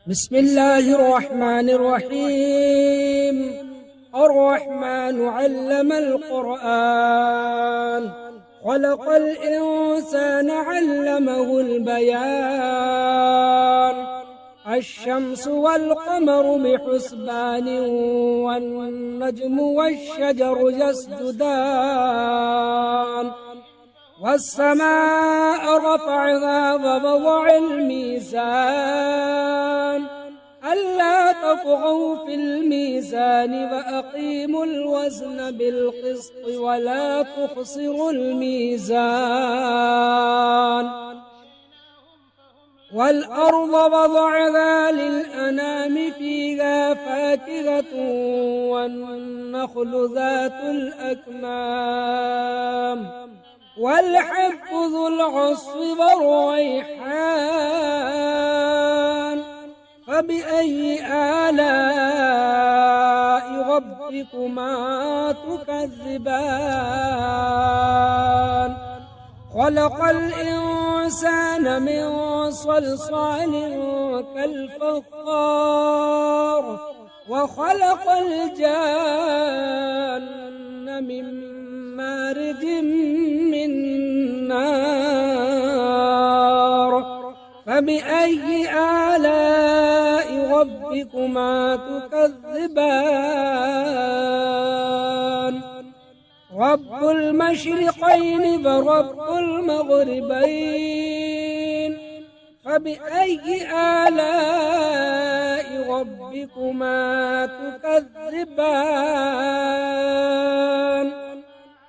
بسم الله الرحمن الرحيم. الرحمن علم القرآن، خلق الإنسان علمه البيان. الشمس والقمر بحسبان، والنجم والشجر يسجدان. والسماء رفعها ووضع الميزان، ألا تطغوا في الميزان وأقيموا الوزن بالقسط ولا تخسروا الميزان. والأرض وضعها للأنام، فيها فاكهة والنخل ذات الأكمام، والحب ذو العصف والريحان. فبأي آلاء ربكما تكذبان؟ خلق الإنسان من صلصال كالفخار، وخلق الجان من مارج من نار. فبأي آلاء ربكما تكذبان؟ رب المشرقين ورب المغربين، فبأي آلاء ربكما تكذبان؟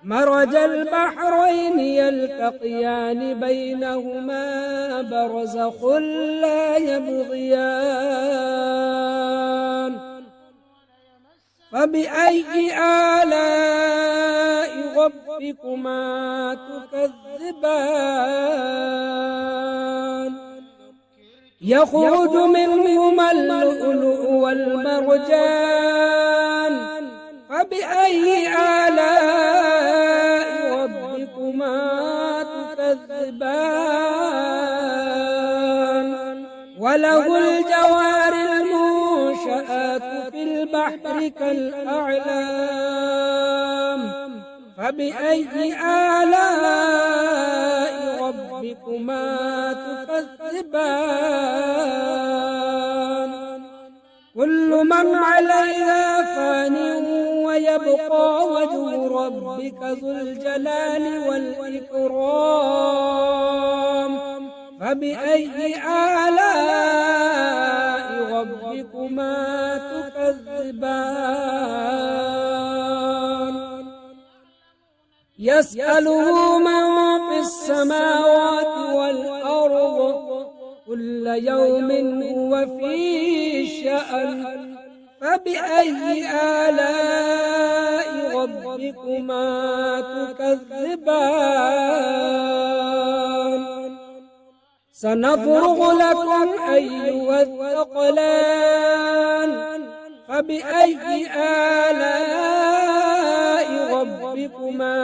مرج البحرين يلتقيان، بينهما برزخ لا يبغيان. فبأي آلاء ربكما تكذبان؟ يخرج منهما اللؤلؤ والمرجان، فبأي آلاء ربكما تكذبان؟ وله الجوار المنشآت في البحر كالأعلام، فبأي آلاء ربكما تكذبان؟ كل من عليها فان، ويبقى وجه ربك ذو الجلال والإكرام. فبأي آلاء ربكما تكذبان؟ يسأله من في السماوات والأرض، كل يوم هو في شأن. فبأي آلاء ربكما تكذبان؟ سنفرغ لكم أيها الثقلان، فبأي آلاء ربكما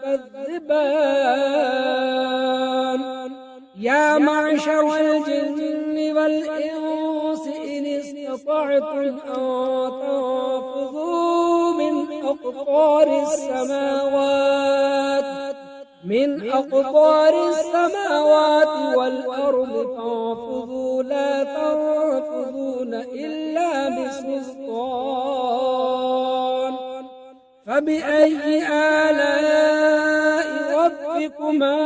تكذبان؟ يا معشر الجن والإنس إن استطعتم أن تنفذوا من أقطار السماوات والأرض، فانفذوا لا تنفذون إلا بسلطان. فبأي آلاء ربكما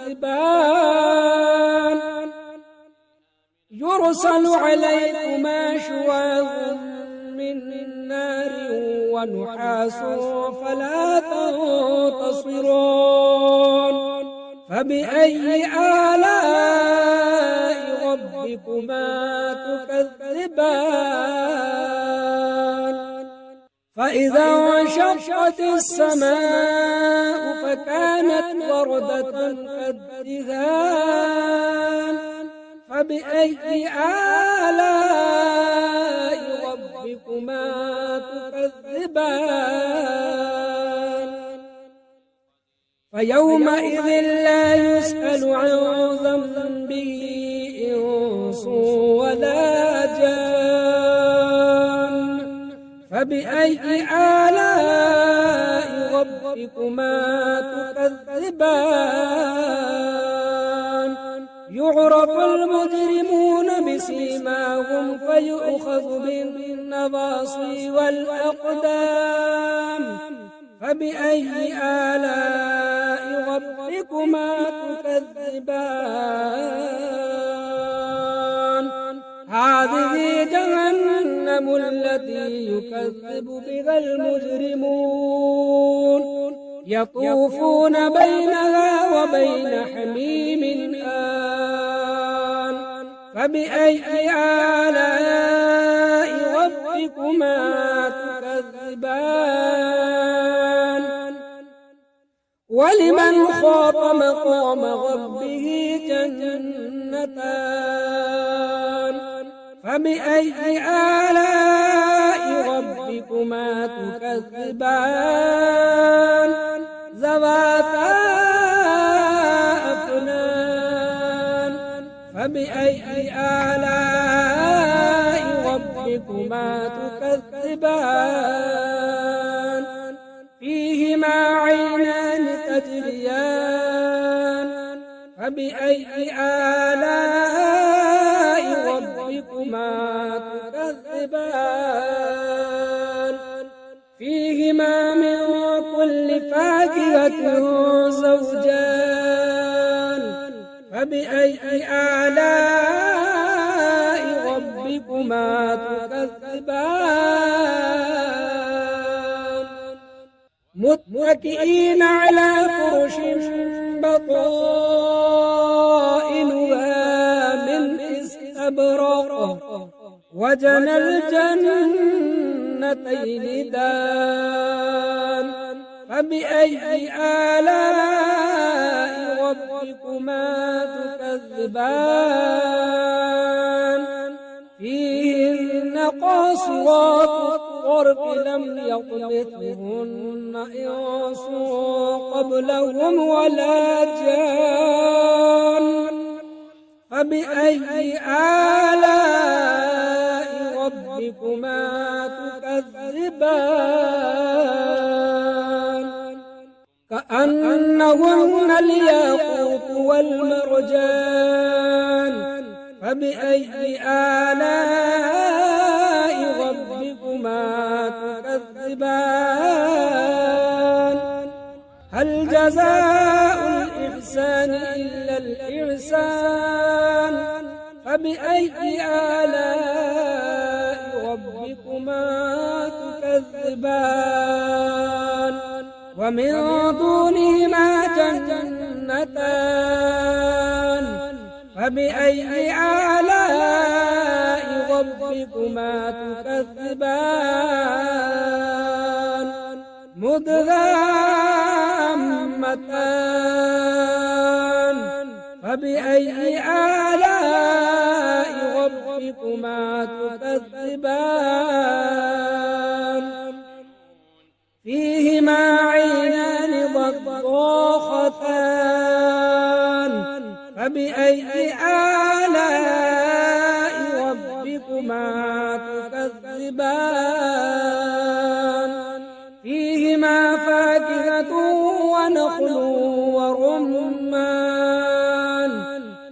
تكذبان؟ يرسل عليكما شواظ من نار ونحاس فلا تنتصران. فبأي آلاء ربكما تكذبان؟ فإذا انشقت السماء فكانت وردة كالدهان. فبأي آلاء ربكما تكذبان؟ فيومئذ لا يسأل عن ذنبه إنس فبأي آلاء ربكما تكذبان يعرف المجرمون بسيماهم فيؤخذ بالنواصي والأقدام فبأي آلاء ربكما تكذبان هذه جهنم التي يكذب بها المجرمون يطوفون بينها وبين حميم آن فبأي آلاء ربكما تكذبان ولمن خاف مقام ربه جنتان فبأي آلاء ربكما تكذبان ذواتا أفنان فبأي آلاء ربكما تكذبان فيهما عينان تجريان فبأي آلاء ربكما تكذبان فيهما من كل فاكهة زوجان فبأي آلاء ربكما تكذبان متكئين على فرش بطائنها من استبرق وجنى الجنتين دان فبأي آلاء ربكما تكذبان فيهن قاصرات الطرف لم يطمثهن إنس قبلهم ولا جان فبأي آلاء ربكما تكذبان كأنهن الياقوت والمرجان فبأي آلاء ربكما تكذبان هل جزاء الإحسان إلا الإحسان فبأي آلاء ربكما تكذبان ومن دونهما جنتان فبأي آلاء ربكما تكذبان مدهامتان فبأي آلاء ربكما تكذبان فيهما عينان ضاختان فبأي آلاء ربكما تكذبان فيهما فاكهة ونخل ورمان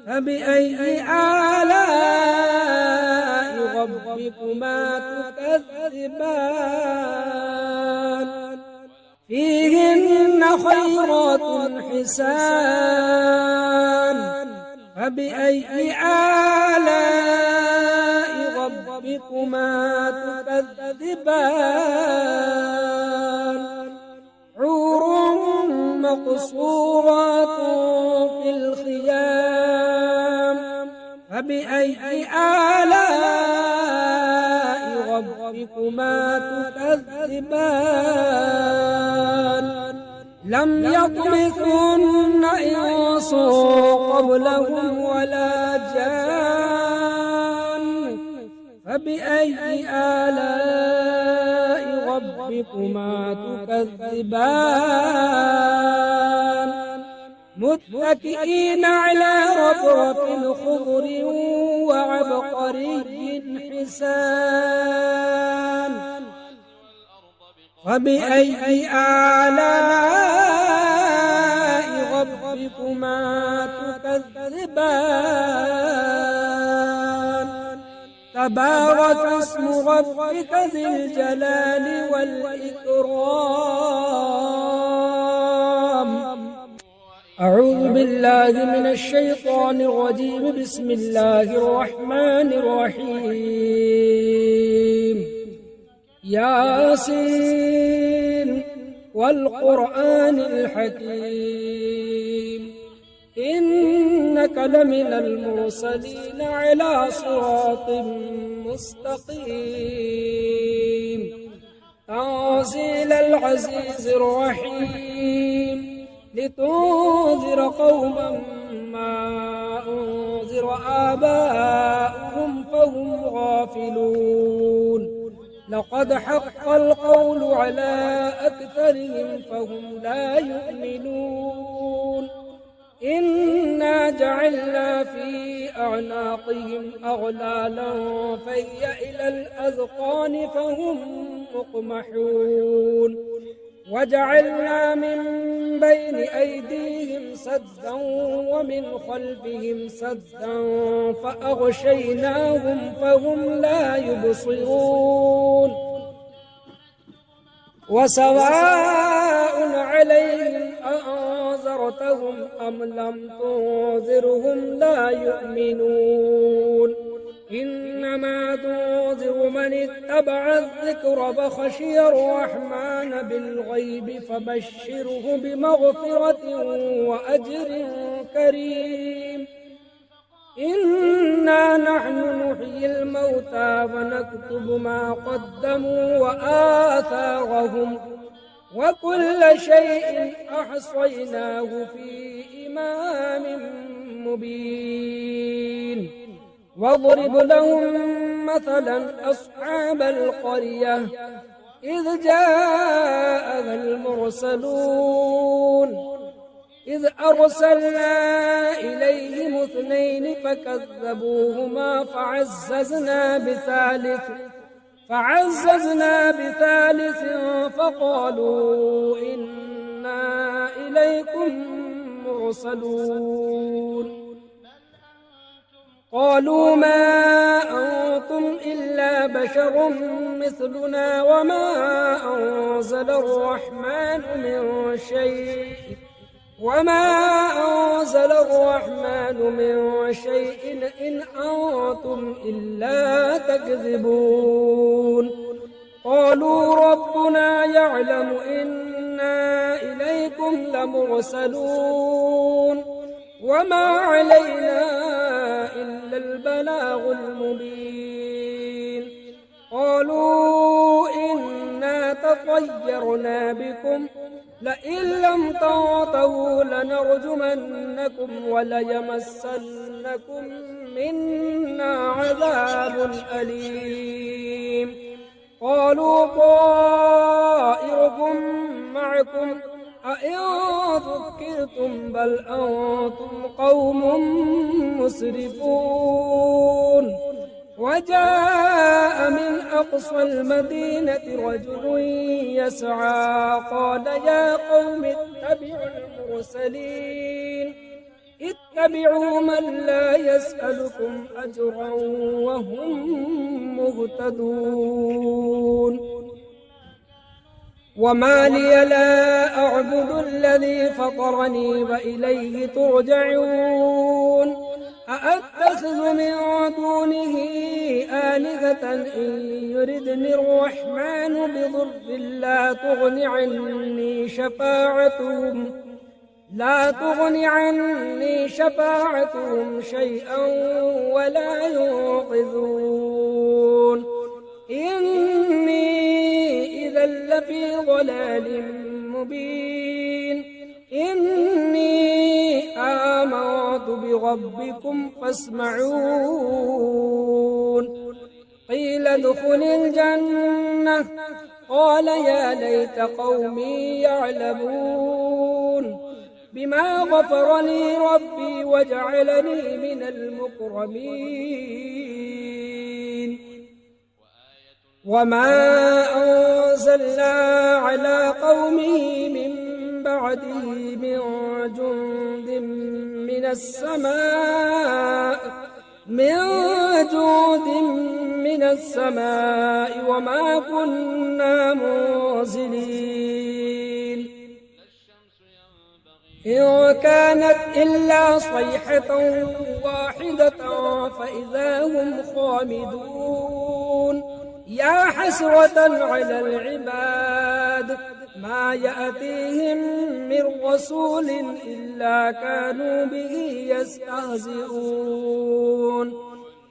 فبأي آلاء ربكما تكذبان فيهن خيرات حسان فبأي آلاء ربكما تكذبان حور مقصورات في الخيام فبأي آلاء ربكما تكذبان لم يطمثهن إنس قبلهم ولا جان فبأي آلاء ربكما تكذبان متكئين على رفرف خضر وعبقري حسان فبأي آلاء ربكما تكذبان تبارك اسم ربك ذي الجلال والإكرام أعوذ بالله من الشيطان الرجيم بسم الله الرحمن الرحيم ياسين والقرآن الحكيم إنك لمن المرسلين على صراط مستقيم تنزيل العزيز الرحيم لتنذر قوما ما أنذر آباؤهم فهم غافلون لقد حق القول على أكثرهم فهم لا يؤمنون إنا جعلنا في أعناقهم أغلالا فهي إلى الأذقان فهم مقمحون وجعلنا من بين أيديهم سدا ومن خلفهم سدا فأغشيناهم فهم لا يبصرون وسواء عليهم أأنذرتهم أم لم تنذرهم لا يؤمنون إنما تنذر من اتبع الذكر فخشي الرحمن بالغيب فبشره بمغفرة وأجر كريم إنا نحن نحيي الموتى ونكتب ما قدموا وآثارهم وكل شيء أحصيناه في إمام مبين واضرب لهم مثلا أصحاب القرية إذ جاءها المرسلون إذ أرسلنا إليهم اثنين فكذبوهما فعززنا بثالث فقالوا إنا إليكم مرسلون قالوا ما أنتم إلا بشر مثلنا وما أنزل الرحمن من شيء إن أنتم إلا تكذبون قالوا ربنا يعلم إنا إليكم لمرسلون وما علينا إلا البلاغ المبين قالوا إنا تطيرنا بكم لئن لم تنتهوا لنرجمنكم وليمسنكم منا عذاب أليم قالوا طائركم معكم أئن ذكرتم بل أنتم قوم مسرفون وجاء من أقصى المدينة رجل يسعى قال يا قوم اتبعوا المرسلين اتبعوا من لا يسألكم أجرا وهم مهتدون وما لي لا أعبد الذي فطرني وإليه ترجعون أأتخذ من دونه آلهة إن يردني الرحمن بضر لا تغن عني شفاعتهم شيئا ولا ينقذون إني إذا لفي ضلال مبين إني آمنت بربكم فاسمعون قيل ادخل الجنة قال يا ليت قومي يعلمون بما غفر لي ربي وجعلني من المكرمين وما أرسلنا على قومه من بعده من جند من السماء وما كنا منزلين إن كانت إلا صيحة واحدة فإذا هم خامدون يا حسرة على العباد ما يأتيهم من رسول إلا كانوا به يستهزئون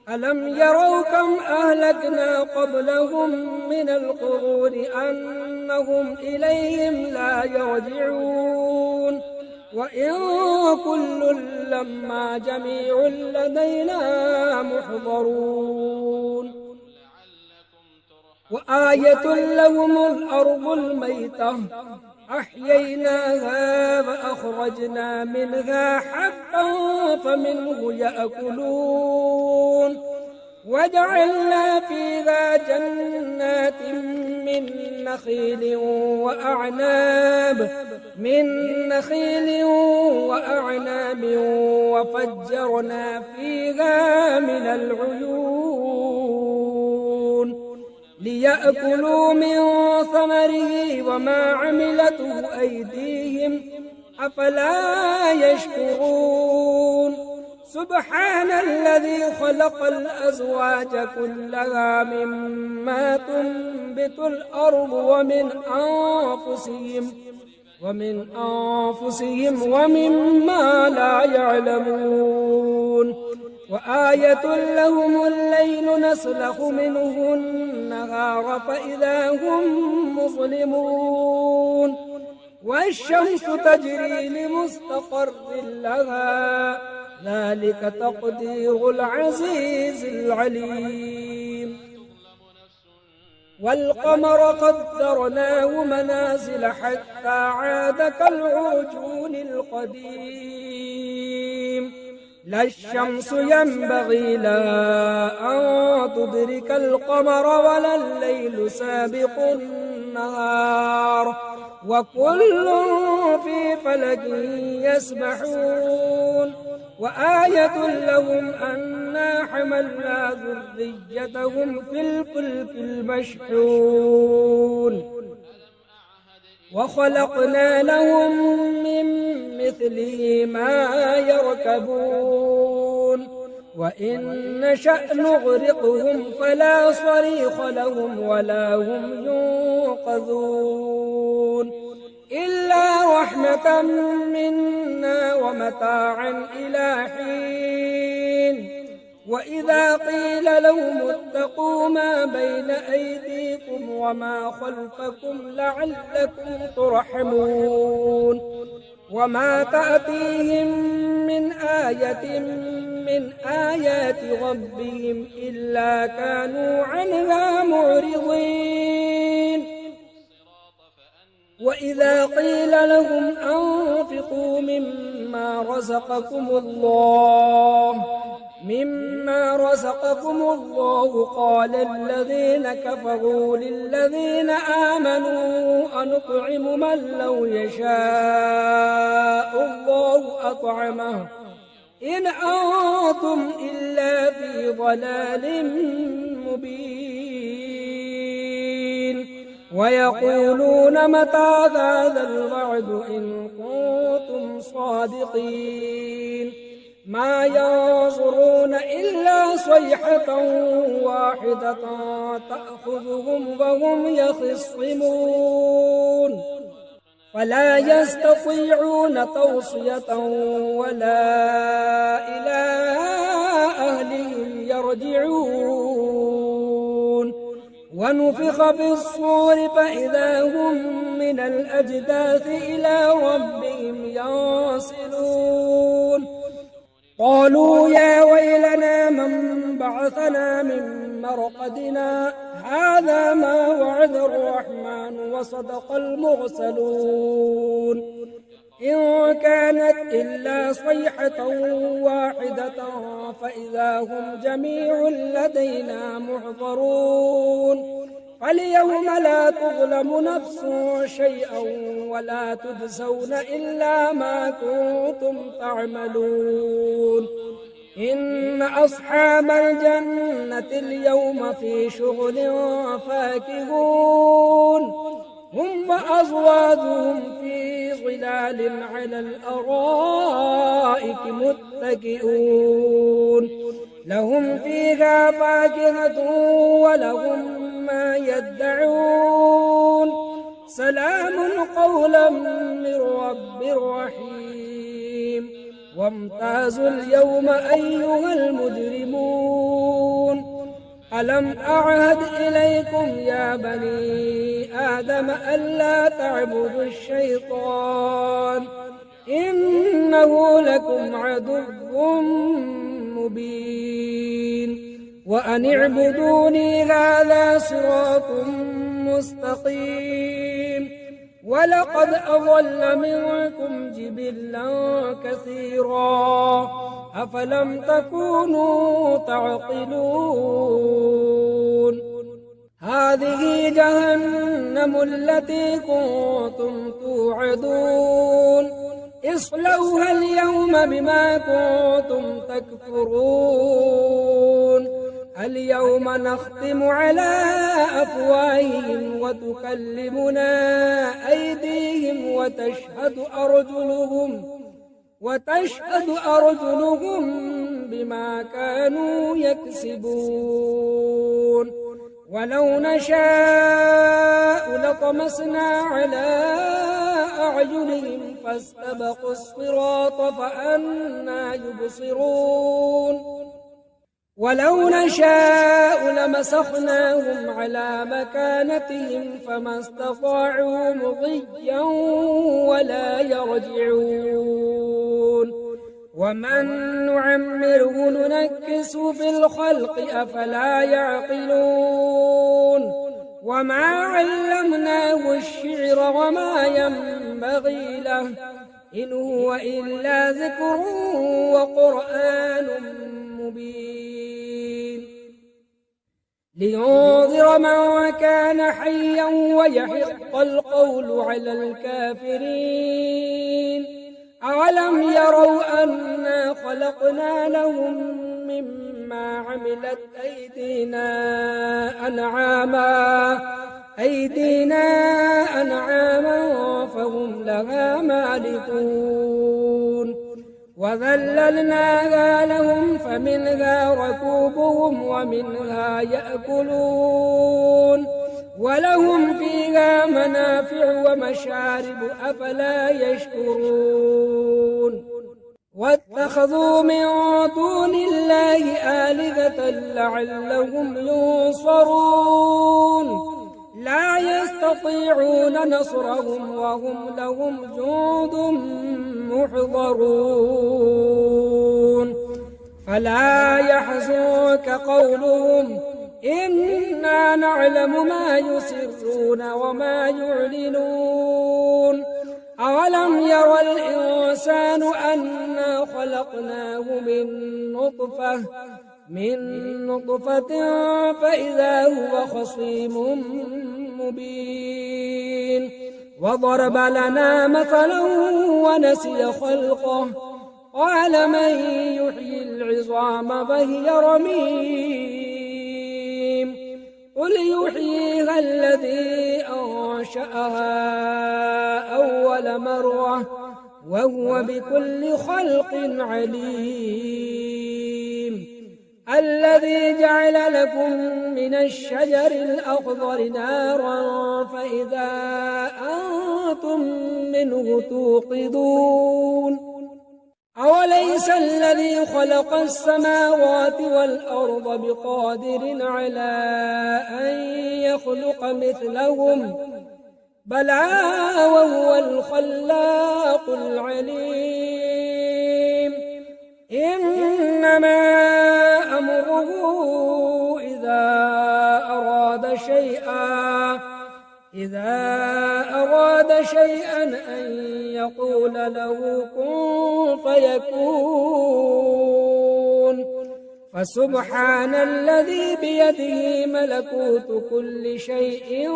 ألم يروا كم أهلكنا قبلهم من القرون أنهم إليهم لا يرجعون وإن كل لما جميع لدينا محضرون وآية لهم الأرض الميتة أحييناها وأخرجنا منها حبا فمنه يأكلون وجعلنا فيها جنات من نخيل وأعناب وفجرنا فيها من العيون ليأكلوا من ثمره وما عملته أيديهم أفلا يشكرون سبحان الذي خلق الأزواج كلها مما تنبت الأرض ومن أنفسهم ومما لا يعلمون وآية لهم الليل نسلخ منه النهار فإذا هم مظلمون والشمس تجري لمستقر لها ذلك تقدير العزيز العليم والقمر قدرناه منازل حتى عاد كالعرجون القديم لا الشمس ينبغي لها أن تدرك القمر ولا الليل سابق النهار وكل في فلك يسبحون وآية لهم أنا حملنا ذريتهم في الفلك المشحون وخلقنا لهم من مثله ما يركبون وإن نشأ نغرقهم فلا صريخ لهم ولا هم ينقذون إلا رحمة منا ومتاعا إلى حين وإذا قيل لهم اتقوا ما بين أيديكم وما خلفكم لعلكم ترحمون وما تأتيهم من آية من آيات ربهم إلا كانوا عنها معرضين وإذا قيل لهم أنفقوا مما رزقكم الله قال الذين كفروا للذين آمنوا أنطعم من لو يشاء الله أطعمه إن أنتم إلا في ضلال مبين ويقولون متى هذا الوعد إن كنتم صادقين ما ينظرون إلا صيحة واحدة تأخذهم وهم يخصمون فلا يستطيعون توصية ولا إلى أهلهم يرجعون ونفخ في الصور فإذا هم من الأجداث إلى ربهم ينسلون قالوا يا ويلنا من بعثنا من مرقدنا هذا ما وعد الرحمن وصدق المرسلون إن كانت إلا صيحة واحدة فإذا هم جميع لدينا محضرون فاليوم لا تظلم نفس شيئا ولا تجزون إلا ما كنتم تعملون إن أصحاب الجنة اليوم في شغل فاكهون هم وأزواجهم في ظلال على الأرائك متكئون لهم فيها فاكهة ولهم ما يدعون سلام قولا من رب رحيم وامتازوا اليوم أيها المجرمون ألم أعهد إليكم يا بني آدم ألا تعبدوا الشيطان إنه لكم عدو مبين وأن اعبدوني هذا صراط مستقيم ولقد أضل منكم جبلا كثيرا أفلم تكونوا تعقلون هذه جهنم التي كنتم توعدون اصلوها اليوم بما كنتم تكفرون اليوم نختم على أفواههم وتكلمنا أيديهم وتشهد أرجلهم بما كانوا يكسبون ولو نشاء لطمسنا على أعينهم فاستبقوا الصراط فأنى يبصرون ولو نشاء لمسخناهم على مكانتهم فما استطاعوا مضيا ولا يرجعون ومن نعمره ننكس في الخلق أفلا يعقلون وما علمناه الشعر وما ينبغي له إن هو إلا ذكر وقرآن مبين لينذر من كان حيا ويحق القول على الكافرين أولم يروا أنا خلقنا لهم مما عملت أيدينا أنعاما فهم لها مالكون وذللناها لهم فمنها ركوبهم ومنها يأكلون ولهم فيها منافع ومشارب أفلا يشكرون واتخذوا من دون الله آلهة لعلهم ينصرون لا يستطيعون نصرهم وهم لهم جند محضرون فلا يحزنك قولهم إنا نعلم ما يسرون وما يعلنون أولم ير الإنسان أنا خلقناه من نطفة فإذا هو خصيم مبين وضرب لنا مثلا ونسي خلقه قال من يحيي العظام فهي رميم قل يحييها الذي أنشأها أول مرة وهو بكل خلق عليم الذي جعل لكم من الشجر الأخضر نارا فإذا أنتم منه توقدون أوليس الذي خلق السماوات والأرض بقادر على أن يخلق مثلهم بلى وهو الخلاق العليم إنما أمره إذا أراد شيئا أن يقول له كن فيكون فسبحان الذي بيده ملكوت كل شيء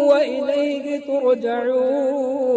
وإليه ترجعون.